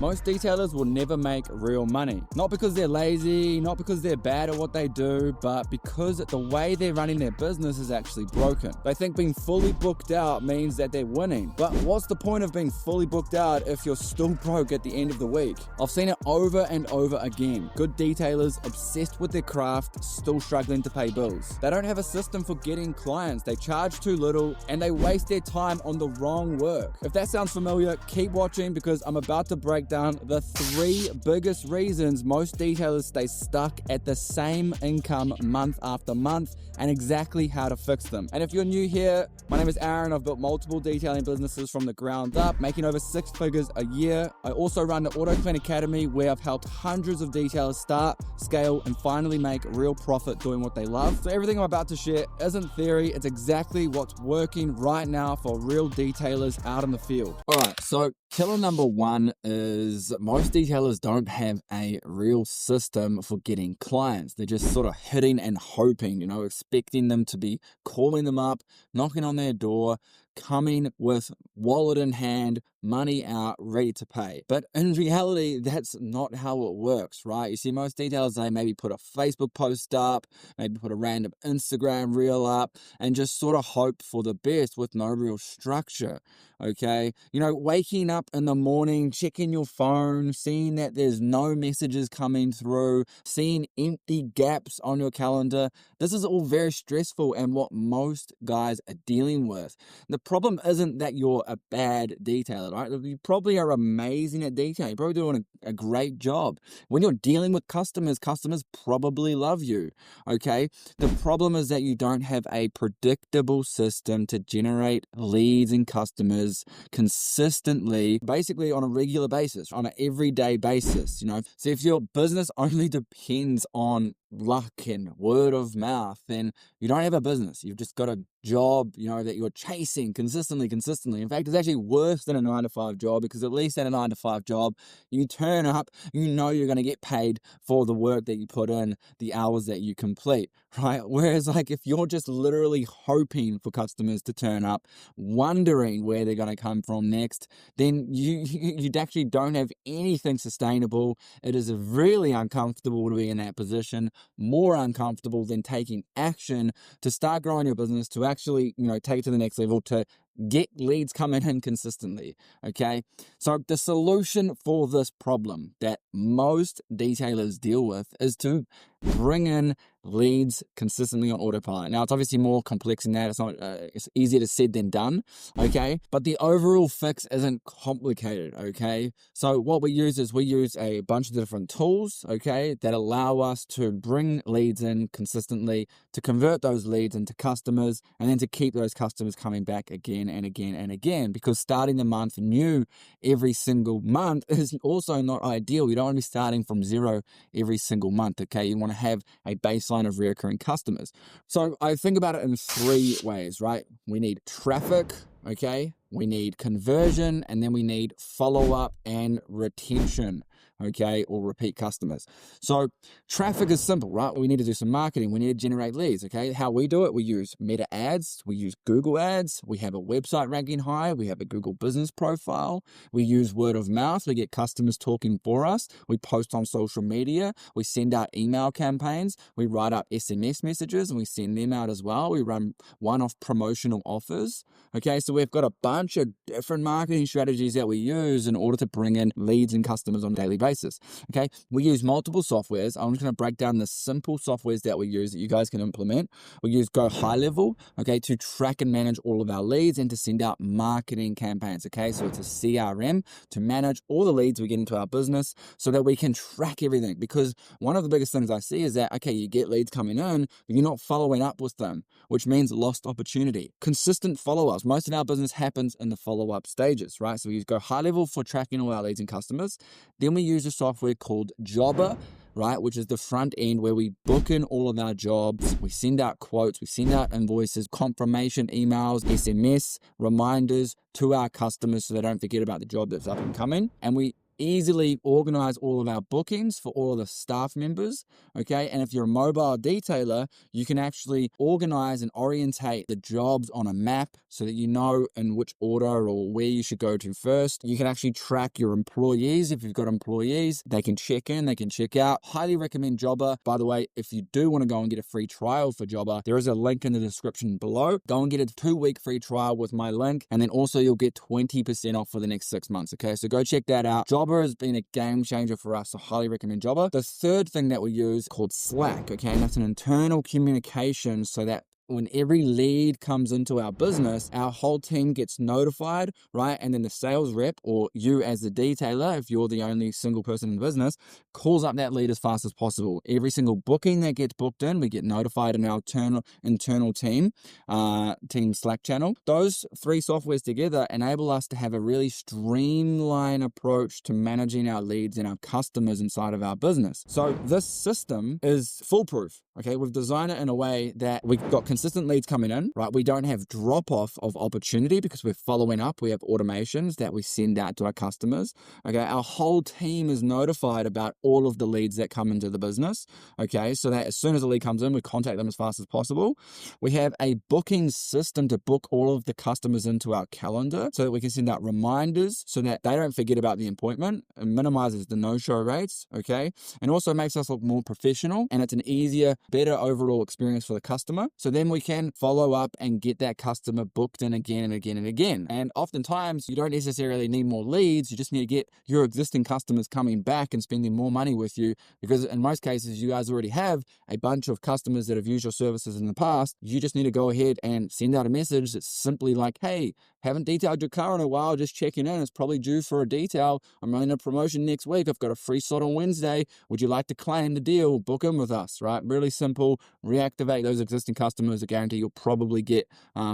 Most detailers will never make real money. Not because they're lazy, not because they're bad at what they do, but because the way they're running their business is actually broken. They think being fully booked out means that they're winning. But what's the point of being fully booked out if you're still broke at the end of the week? I've seen it over and over again. Good detailers obsessed with their craft, still struggling to pay bills. They don't have a system for getting clients. They charge too little and they waste their time on the wrong work. If that sounds familiar, keep watching because I'm about to break down the 3 biggest reasons most detailers stay stuck at the same income month after month and exactly how to fix them. And if you're new here, my name is Aaron. I've built multiple detailing businesses from the ground up, making over 6 figures a year. I also run the AutoClean Academy where I've helped hundreds of detailers start, scale, and finally make real profit doing what they love. So everything I'm about to share isn't theory, it's exactly what's working right now for real detailers out in the field. All right, so killer number 1 is most detailers don't have a real system for getting clients. They're just sort of hitting and hoping, expecting them to be calling them up, knocking on their door, coming with wallet in hand, money out, ready to pay. But in reality, that's not how it works, right? You see, most detailers, they maybe put a Facebook post up, maybe put a random Instagram reel up, and just sort of hope for the best with no real structure, okay? Waking up in the morning, checking your phone, seeing that there's no messages coming through, seeing empty gaps on your calendar. This is all very stressful and what most guys are dealing with. The problem isn't that you're a bad detailer, right? You probably are amazing at detailing. You're probably doing a great job. When you're dealing with customers probably love you, okay? The problem is that you don't have a predictable system to generate leads and customers consistently, basically on a regular basis, on an everyday basis, So if your business only depends on luck and word of mouth, then you don't have a business. You've just got a job, that you're chasing consistently. In fact, it's actually worse than a 9-to-5 job because at least at a 9-to-5 job, you turn up, you're going to get paid for the work that you put in, the hours that you complete, right? Whereas if you're just literally hoping for customers to turn up, wondering where they're going to come from next, then you actually don't have anything sustainable. It is really uncomfortable to be in that position, more uncomfortable than taking action to start growing your business, to actually, take it to the next level, to get leads coming in consistently, okay? So the solution for this problem that most detailers deal with is to bring in leads consistently on autopilot. Now, it's obviously more complex than that. It's not. It's easier to said than done, okay? But the overall fix isn't complicated, okay? So what we use is a bunch of different tools, okay, that allow us to bring leads in consistently, to convert those leads into customers, and then to keep those customers coming back again and again and again, because starting the month new every single month is also not ideal. You don't want to be starting from zero every single month, okay? You want to have a baseline of recurring customers. So I think about it in 3 ways, right? We need traffic, okay? We need conversion, and then we need follow-up and retention, okay, or repeat customers. So traffic is simple, right? We need to do some marketing. We need to generate leads, okay? How we do it, we use Meta ads, we use Google ads, we have a website ranking high, we have a Google business profile, we use word of mouth, we get customers talking for us, we post on social media, we send out email campaigns, we write up SMS messages and we send them out as well. We run one-off promotional offers, okay? So we've got a bunch of different marketing strategies that we use in order to bring in leads and customers on a daily basis. Okay, we use multiple softwares. I'm just going to break down the simple softwares that we use that you guys can implement. We use Go High Level, okay, to track and manage all of our leads and to send out marketing campaigns. Okay, so it's a CRM to manage all the leads we get into our business so that we can track everything. Because one of the biggest things I see is that, okay, you get leads coming in, but you're not following up with them, which means lost opportunity. Consistent follow-ups. Most of our business happens in the follow-up stages, right? So we use Go High Level for tracking all our leads and customers. Then we use a software called Jobber, right, which is the front end where we book in all of our jobs, we send out quotes, we send out invoices, confirmation emails, SMS, reminders to our customers so they don't forget about the job that's up and coming. And we easily organize all of our bookings for all of the staff members, okay? And if you're a mobile detailer, you can actually organize and orientate the jobs on a map so that you know in which order or where you should go to first. You can actually track your employees. If you've got employees, they can check in, they can check out. Highly recommend Jobber. By the way, if you do want to go and get a free trial for Jobber, there is a link in the description below. Go and get a 2-week free trial with my link, and then also you'll get 20% off for the next 6 months, okay? So go check that out. Jobber has been a game changer for us, so highly recommend Jobber. The third thing that we use called Slack, okay? And that's an internal communication so that when every lead comes into our business, our whole team gets notified, right? And then the sales rep, or you as the detailer, if you're the only single person in the business, calls up that lead as fast as possible. Every single booking that gets booked in, we get notified in our internal team Slack channel. Those 3 softwares together enable us to have a really streamlined approach to managing our leads and our customers inside of our business. So this system is foolproof, okay? We've designed it in a way that we've got consistent leads coming in, right? We don't have drop off of opportunity because we're following up. We have automations that we send out to our customers. Okay. Our whole team is notified about all of the leads that come into the business. Okay. So that as soon as a lead comes in, we contact them as fast as possible. We have a booking system to book all of the customers into our calendar so that we can send out reminders so that they don't forget about the appointment. It minimizes the no-show rates. Okay. And also makes us look more professional, and it's an easier, better overall experience for the customer. So then we can follow up and get that customer booked in again and again and again. And oftentimes you don't necessarily need more leads. You just need to get your existing customers coming back and spending more money with you, because in most cases you guys already have a bunch of customers that have used your services in the past. You just need to go ahead and send out a message that's simply like, hey, haven't detailed your car in a while, just checking in. It's probably due for a detail. I'm running a promotion next week. I've got a free slot on Wednesday. Would you like to claim the deal? Book in with us, right? Really simple. Reactivate those existing customers. I guarantee you'll probably get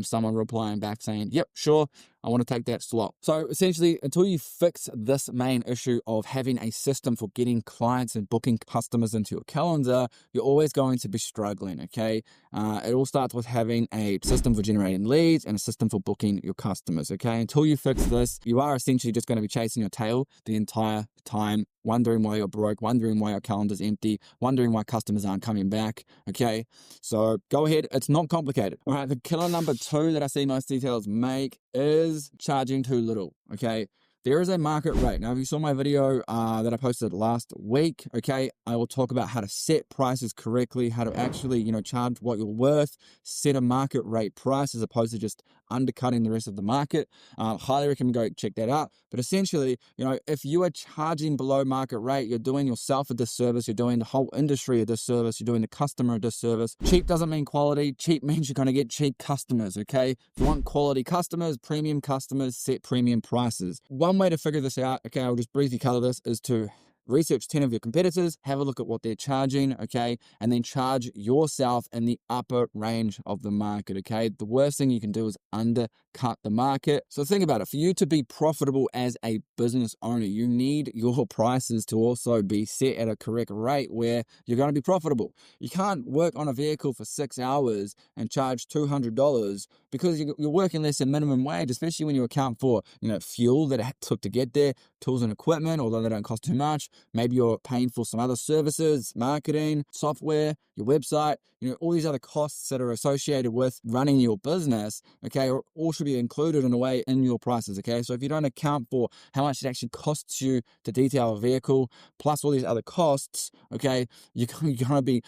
someone replying back saying, yep, sure, I want to take that slot. So essentially, until you fix this main issue of having a system for getting clients and booking customers into your calendar, you're always going to be struggling, okay? It all starts with having a system for generating leads and a system for booking your customers, okay? Until you fix this, you are essentially just going to be chasing your tail the entire time, wondering why you're broke, wondering why your calendar's empty, wondering why customers aren't coming back, okay? So go ahead. It's not complicated. All right, the killer number 2 that I see most detailers make is charging too little, okay? There is a market rate. Now, if you saw my video that I posted last week, okay, I will talk about how to set prices correctly, how to actually, charge what you're worth, set a market rate price as opposed to just undercutting the rest of the market. Highly recommend go check that out. But essentially, if you are charging below market rate, you're doing yourself a disservice, you're doing the whole industry a disservice, you're doing the customer a disservice. Cheap doesn't mean quality. Cheap means you're going to get cheap customers, okay? If you want quality customers, premium customers, set premium prices. One way to figure this out, okay, I'll just briefly cover this, is to research 10 of your competitors, have a look at what they're charging, okay, and then charge yourself in the upper range of the market, okay? The worst thing you can do is undercut the market. So think about it. For you to be profitable as a business owner, you need your prices to also be set at a correct rate where you're going to be profitable. You can't work on a vehicle for 6 hours and charge $200 because you're working less than minimum wage, especially when you account for, fuel that it took to get there, tools and equipment, although they don't cost too much. Maybe you're paying for some other services, marketing, software, your website, all these other costs that are associated with running your business, okay, all should be included in a way in your prices, okay? So if you don't account for how much it actually costs you to detail a vehicle, plus all these other costs, okay, you're going to be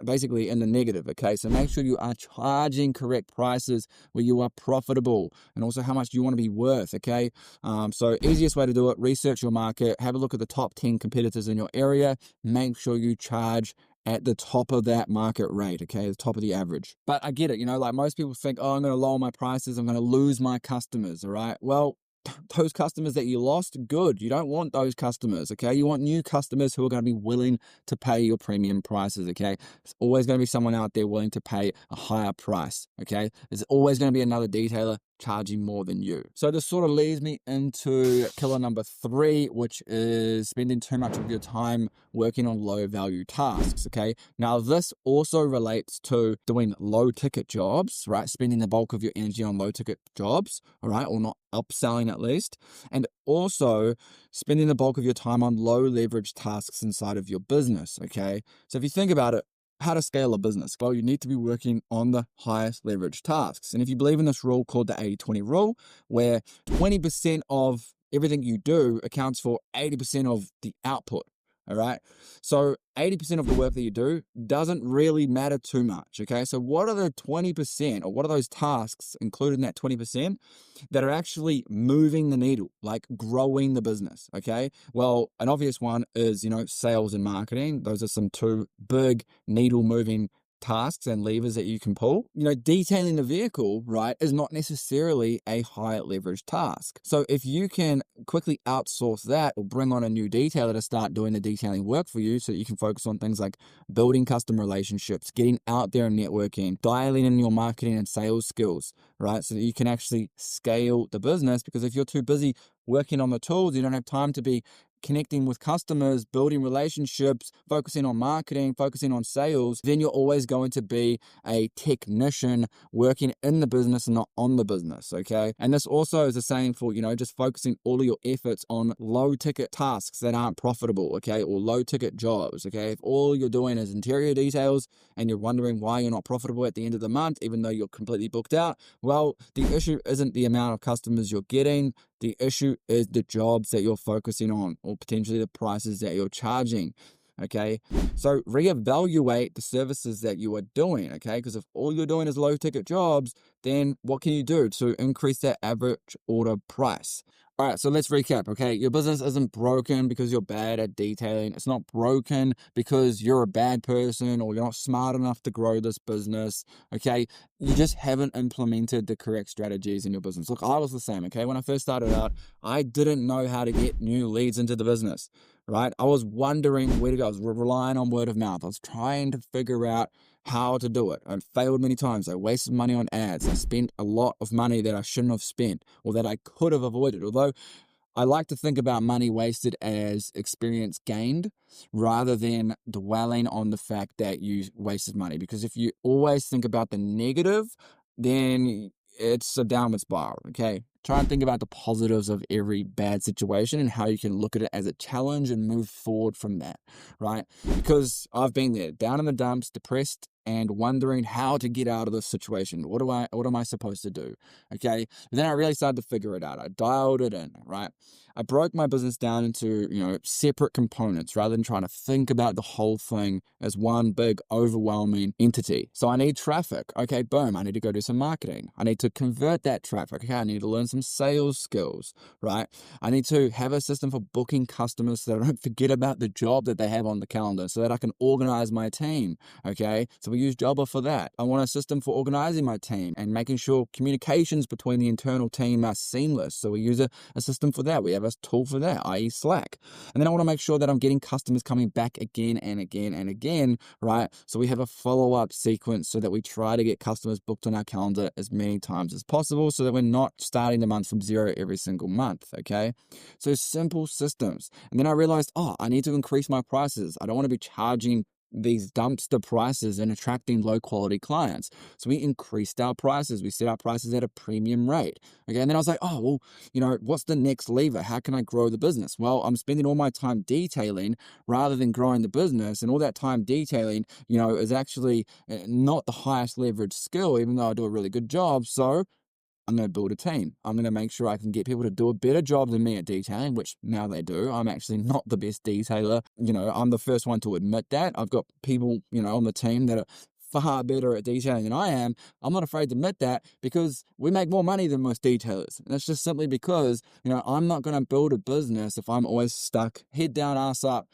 basically in the negative, okay? So make sure you are charging correct prices where you are profitable, and also how much you want to be worth, okay? So easiest way to do it, research your market, have a look at the top 10 competitors in your area, make sure you charge at the top of that market rate, okay, the top of the average. But I get it, like most people think, oh, I'm going to lower my prices, I'm going to lose my customers, all right? Well, those customers that you lost, good. You don't want those customers, okay? You want new customers who are going to be willing to pay your premium prices, okay? There's always going to be someone out there willing to pay a higher price, okay? There's always going to be another detailer charging more than you. So this sort of leads me into killer number 3, which is spending too much of your time working on low value tasks. Okay. Now this also relates to doing low ticket jobs, right? Spending the bulk of your energy on low ticket jobs, all right, or not upselling at least. And also spending the bulk of your time on low leverage tasks inside of your business. Okay. So if you think about it, how to scale a business? Well, you need to be working on the highest leverage tasks. And if you believe in this rule called the 80-20 rule, where 20% of everything you do accounts for 80% of the output. All right. So 80% of the work that you do doesn't really matter too much. Okay. So what are the 20%, or what are those tasks included in that 20% that are actually moving the needle, like growing the business? Okay. Well, an obvious one is, sales and marketing. Those are some 2 big needle moving tasks and levers that you can pull. Detailing the vehicle, right, is not necessarily a high leverage task. So if you can quickly outsource that or bring on a new detailer to start doing the detailing work for you, so that you can focus on things like building customer relationships, getting out there and networking, dialing in your marketing and sales skills, right, so that you can actually scale the business. Because if you're too busy working on the tools, you don't have time to be connecting with customers, building relationships, focusing on marketing, focusing on sales, then you're always going to be a technician working in the business and not on the business, okay? And this also is the same for, just focusing all of your efforts on low ticket tasks that aren't profitable, okay? Or low ticket jobs, okay? If all you're doing is interior details and you're wondering why you're not profitable at the end of the month, even though you're completely booked out, well, the issue isn't the amount of customers you're getting. The issue is the jobs that you're focusing on, or potentially the prices that you're charging. Okay. So reevaluate the services that you are doing. Okay. Because if all you're doing is low ticket jobs, then what can you do to increase that average order price? All right, so let's recap, okay? Your business isn't broken because you're bad at detailing. It's not broken because you're a bad person or you're not smart enough to grow this business, okay? You just haven't implemented the correct strategies in your business. Look, I was the same, okay? When I first started out, I didn't know how to get new leads into the business, right? I was wondering where to go. I was relying on word of mouth. I was trying to figure out how to do it. I failed many times. I wasted money on ads. I spent a lot of money that I shouldn't have spent or that I could have avoided. Although I like to think about money wasted as experience gained rather than dwelling on the fact that you wasted money. Because if you always think about the negative, then it's a downward spiral, okay? Try and think about the positives of every bad situation and how you can look at it as a challenge and move forward from that, right? Because I've been there, down in the dumps, depressed, and wondering how to get out of this situation. What am I supposed to do? Okay. But then I really started to figure it out. I dialed it in, right? I broke my business down into, separate components rather than trying to think about the whole thing as one big overwhelming entity. So I need traffic. Okay, boom. I need to go do some marketing. I need to convert that traffic. Okay, I need to learn some sales skills, right? I need to have a system for booking customers so that I don't forget about the job that they have on the calendar, so that I can organize my team. Okay, so we use Jobber for that. I want a system for organizing my team and making sure communications between the internal team are seamless. So we use a system for that. We have a tool for that, i.e. Slack. And then I want to make sure that I'm getting customers coming back again and again and again, right? So we have a follow-up sequence so that we try to get customers booked on our calendar as many times as possible so that we're not starting the month from zero every single month, okay? So simple systems. And then I realized, I need to increase my prices. I don't want to be charging these dumpster prices and attracting low quality clients. So we increased our prices. We set our prices at a premium rate. Okay. And then I was like, what's the next lever? How can I grow the business? Well, I'm spending all my time detailing rather than growing the business. And all that time detailing, is actually not the highest leverage skill, even though I do a really good job. So I'm going to build a team. I'm going to make sure I can get people to do a better job than me at detailing, which now they do. I'm actually not the best detailer. I'm the first one to admit that. I've got people, on the team that are far better at detailing than I am. I'm not afraid to admit that because we make more money than most detailers. And that's just simply because, I'm not going to build a business if I'm always stuck head down, ass up,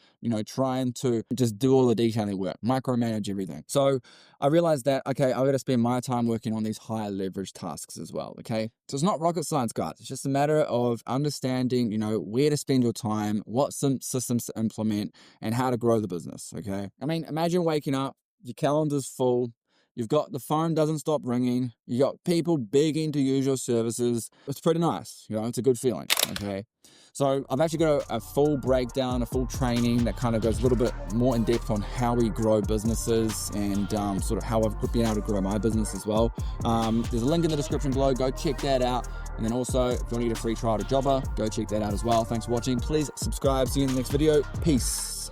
trying to just do all the detailing work, micromanage everything. So I realized that, okay, I've got to spend my time working on these higher leverage tasks as well. Okay. So it's not rocket science, guys. It's just a matter of understanding, where to spend your time, what some systems to implement and how to grow the business. Okay. I mean, imagine waking up, your calendar's full, You've got the phone doesn't stop ringing. You got people begging to use your services. It's pretty nice. It's a good feeling. Okay. So I've actually got a full breakdown, a full training that kind of goes a little bit more in depth on how we grow businesses and sort of how I've been able to grow my business as well. There's a link in the description below. Go check that out. And then also, if you need a free trial to Jobber, go check that out as well. Thanks for watching. Please subscribe. See you in the next video. Peace.